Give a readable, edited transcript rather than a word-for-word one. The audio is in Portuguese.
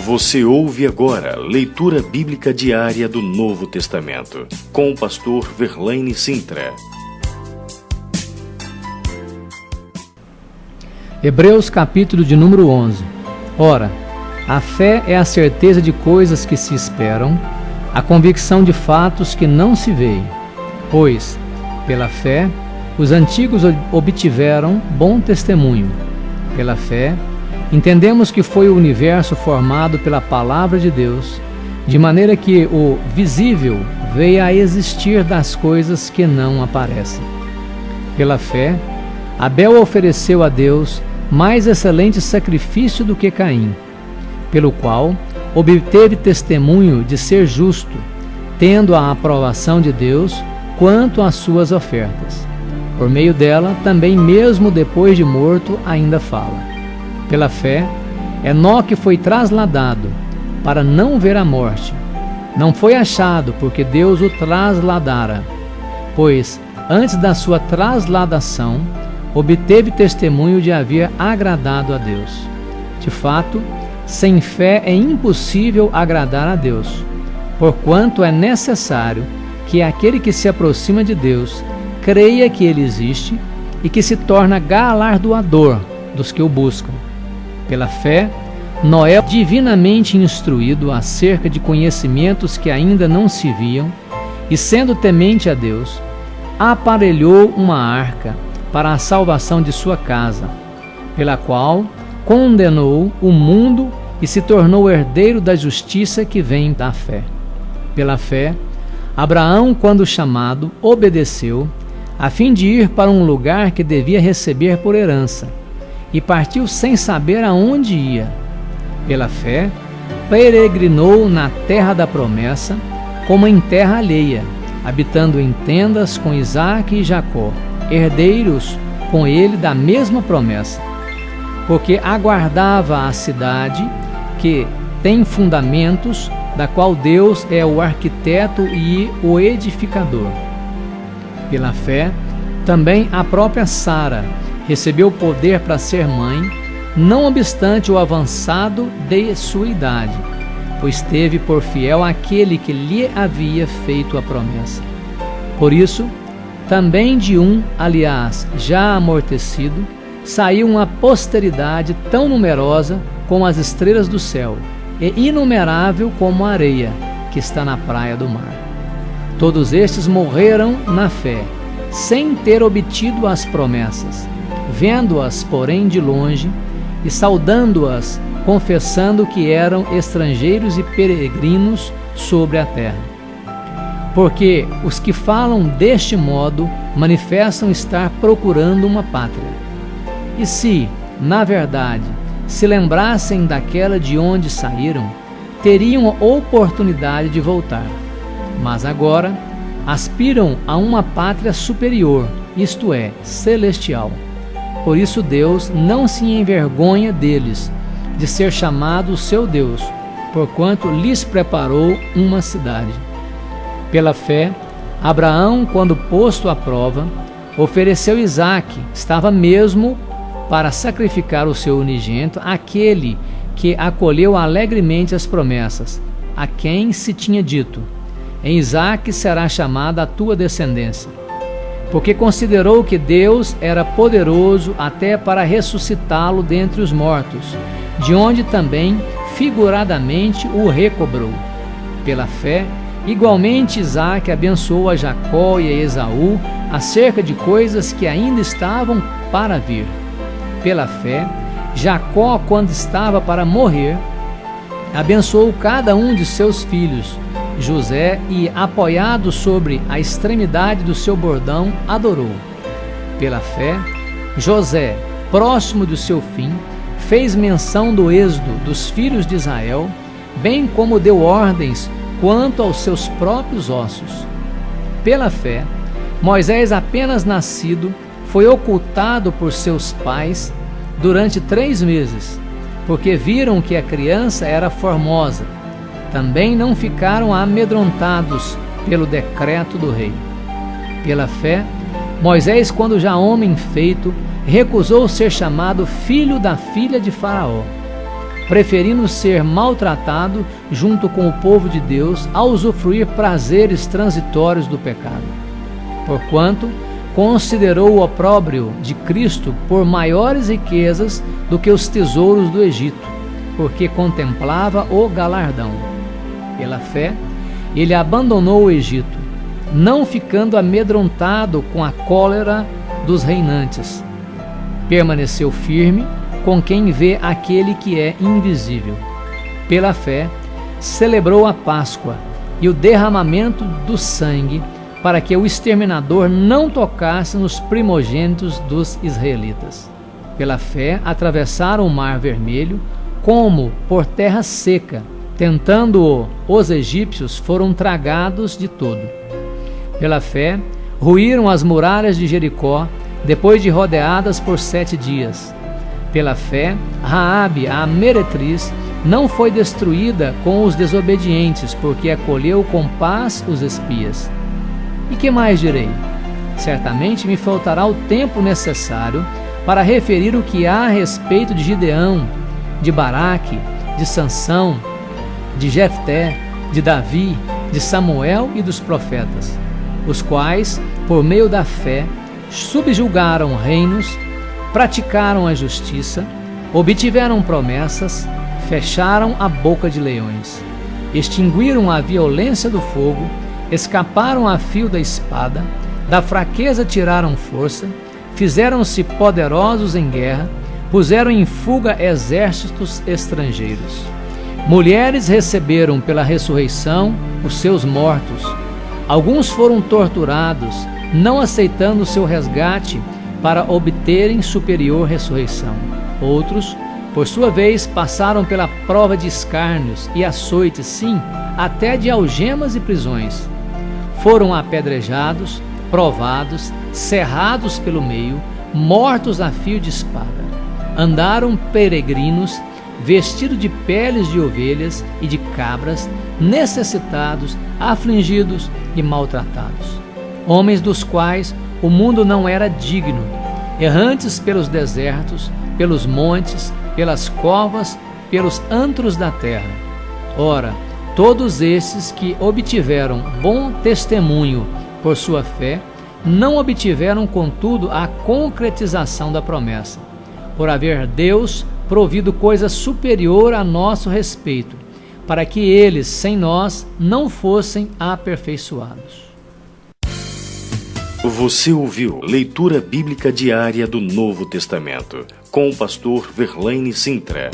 Você ouve agora leitura bíblica diária do Novo Testamento, com o pastor Verlaine Sintra. Hebreus capítulo de número 11. Ora, a fé é a certeza de coisas que se esperam, a convicção de fatos que não se veem. Pois, pela fé, os antigos obtiveram bom testemunho. Pela fé, entendemos que foi o universo formado pela palavra de Deus, de maneira que o visível veio a existir das coisas que não aparecem. Pela fé, Abel ofereceu a Deus mais excelente sacrifício do que Caim, pelo qual obteve testemunho de ser justo, tendo a aprovação de Deus quanto às suas ofertas. Por meio dela, também mesmo depois de morto, ainda fala. Pela fé, Enoque foi trasladado para não ver a morte. Não foi achado porque Deus o trasladara, pois antes da sua trasladação obteve testemunho de haver agradado a Deus. De fato, sem fé é impossível agradar a Deus, porquanto é necessário que aquele que se aproxima de Deus creia que Ele existe e que se torna galardoador dos que o buscam. Pela fé, Noé, divinamente instruído acerca de conhecimentos que ainda não se viam, e sendo temente a Deus, aparelhou uma arca para a salvação de sua casa, pela qual condenou o mundo e se tornou herdeiro da justiça que vem da fé. Pela fé, Abraão, quando chamado, obedeceu, a fim de ir para um lugar que devia receber por herança, e partiu sem saber aonde ia. Pela fé, peregrinou na terra da promessa, como em terra alheia, habitando em tendas com Isaque e Jacó, herdeiros com ele da mesma promessa, porque aguardava a cidade que tem fundamentos, da qual Deus é o arquiteto e o edificador. Pela fé, também a própria Sara recebeu poder para ser mãe, não obstante o avançado de sua idade, pois teve por fiel aquele que lhe havia feito a promessa. Por isso, também de um, aliás, já amortecido, saiu uma posteridade tão numerosa como as estrelas do céu, e inumerável como a areia que está na praia do mar. Todos estes morreram na fé, sem ter obtido as promessas, vendo-as, porém, de longe, e saudando-as, confessando que eram estrangeiros e peregrinos sobre a terra. Porque os que falam deste modo manifestam estar procurando uma pátria. E se, na verdade, se lembrassem daquela de onde saíram, teriam a oportunidade de voltar. Mas agora aspiram a uma pátria superior, isto é, celestial. Por isso Deus não se envergonha deles, de ser chamado seu Deus, porquanto lhes preparou uma cidade. Pela fé, Abraão, quando posto à prova, ofereceu Isaque, estava mesmo para sacrificar o seu unigênito, aquele que acolheu alegremente as promessas, a quem se tinha dito: em Isaque será chamada a tua descendência. Porque considerou que Deus era poderoso até para ressuscitá-lo dentre os mortos, de onde também figuradamente o recobrou. Pela fé, igualmente Isaque abençoou a Jacó e a Esaú acerca de coisas que ainda estavam para vir. Pela fé, Jacó, quando estava para morrer, abençoou cada um de seus filhos, José, e, apoiado sobre a extremidade do seu bordão, adorou. Pela fé, José, próximo do seu fim, fez menção do êxodo dos filhos de Israel, bem como deu ordens quanto aos seus próprios ossos. Pela fé, Moisés, apenas nascido, foi ocultado por seus pais durante 3 meses, porque viram que a criança era formosa. Também não ficaram amedrontados pelo decreto do rei. Pela fé, Moisés, quando já homem feito, recusou ser chamado filho da filha de Faraó, preferindo ser maltratado junto com o povo de Deus a usufruir prazeres transitórios do pecado. Porquanto considerou o opróbrio de Cristo por maiores riquezas do que os tesouros do Egito, porque contemplava o galardão. Pela fé, ele abandonou o Egito, não ficando amedrontado com a cólera dos reinantes. Permaneceu firme com quem vê aquele que é invisível. Pela fé, celebrou a Páscoa e o derramamento do sangue, para que o exterminador não tocasse nos primogênitos dos israelitas. Pela fé, atravessaram o Mar Vermelho como por terra seca, tentando-o, os egípcios foram tragados de todo. Pela fé, ruíram as muralhas de Jericó, depois de rodeadas por 7 dias. Pela fé, Raabe, a meretriz, não foi destruída com os desobedientes, porque acolheu com paz os espias. E que mais direi? Certamente me faltará o tempo necessário para referir o que há a respeito de Gideão, de Baraque, de Sansão, de Jefté, de Davi, de Samuel e dos profetas, os quais, por meio da fé, subjugaram reinos, praticaram a justiça, obtiveram promessas, fecharam a boca de leões, extinguiram a violência do fogo, escaparam a fio da espada, da fraqueza tiraram força, fizeram-se poderosos em guerra, puseram em fuga exércitos estrangeiros. Mulheres receberam pela ressurreição os seus mortos. Alguns foram torturados, não aceitando seu resgate para obterem superior ressurreição. Outros, por sua vez, passaram pela prova de escárnios e açoites, sim, até de algemas e prisões. Foram apedrejados, provados, cerrados pelo meio, mortos a fio de espada. Andaram peregrinos, vestidos de peles de ovelhas e de cabras, necessitados, afligidos e maltratados. Homens dos quais o mundo não era digno, errantes pelos desertos, pelos montes, pelas covas, pelos antros da terra. Ora, todos esses que obtiveram bom testemunho por sua fé, não obtiveram, contudo, a concretização da promessa, por haver Deus provido coisa superior a nosso respeito, para que eles, sem nós, não fossem aperfeiçoados. Você ouviu Leitura Bíblica Diária do Novo Testamento, com o pastor Verlaine Sintra.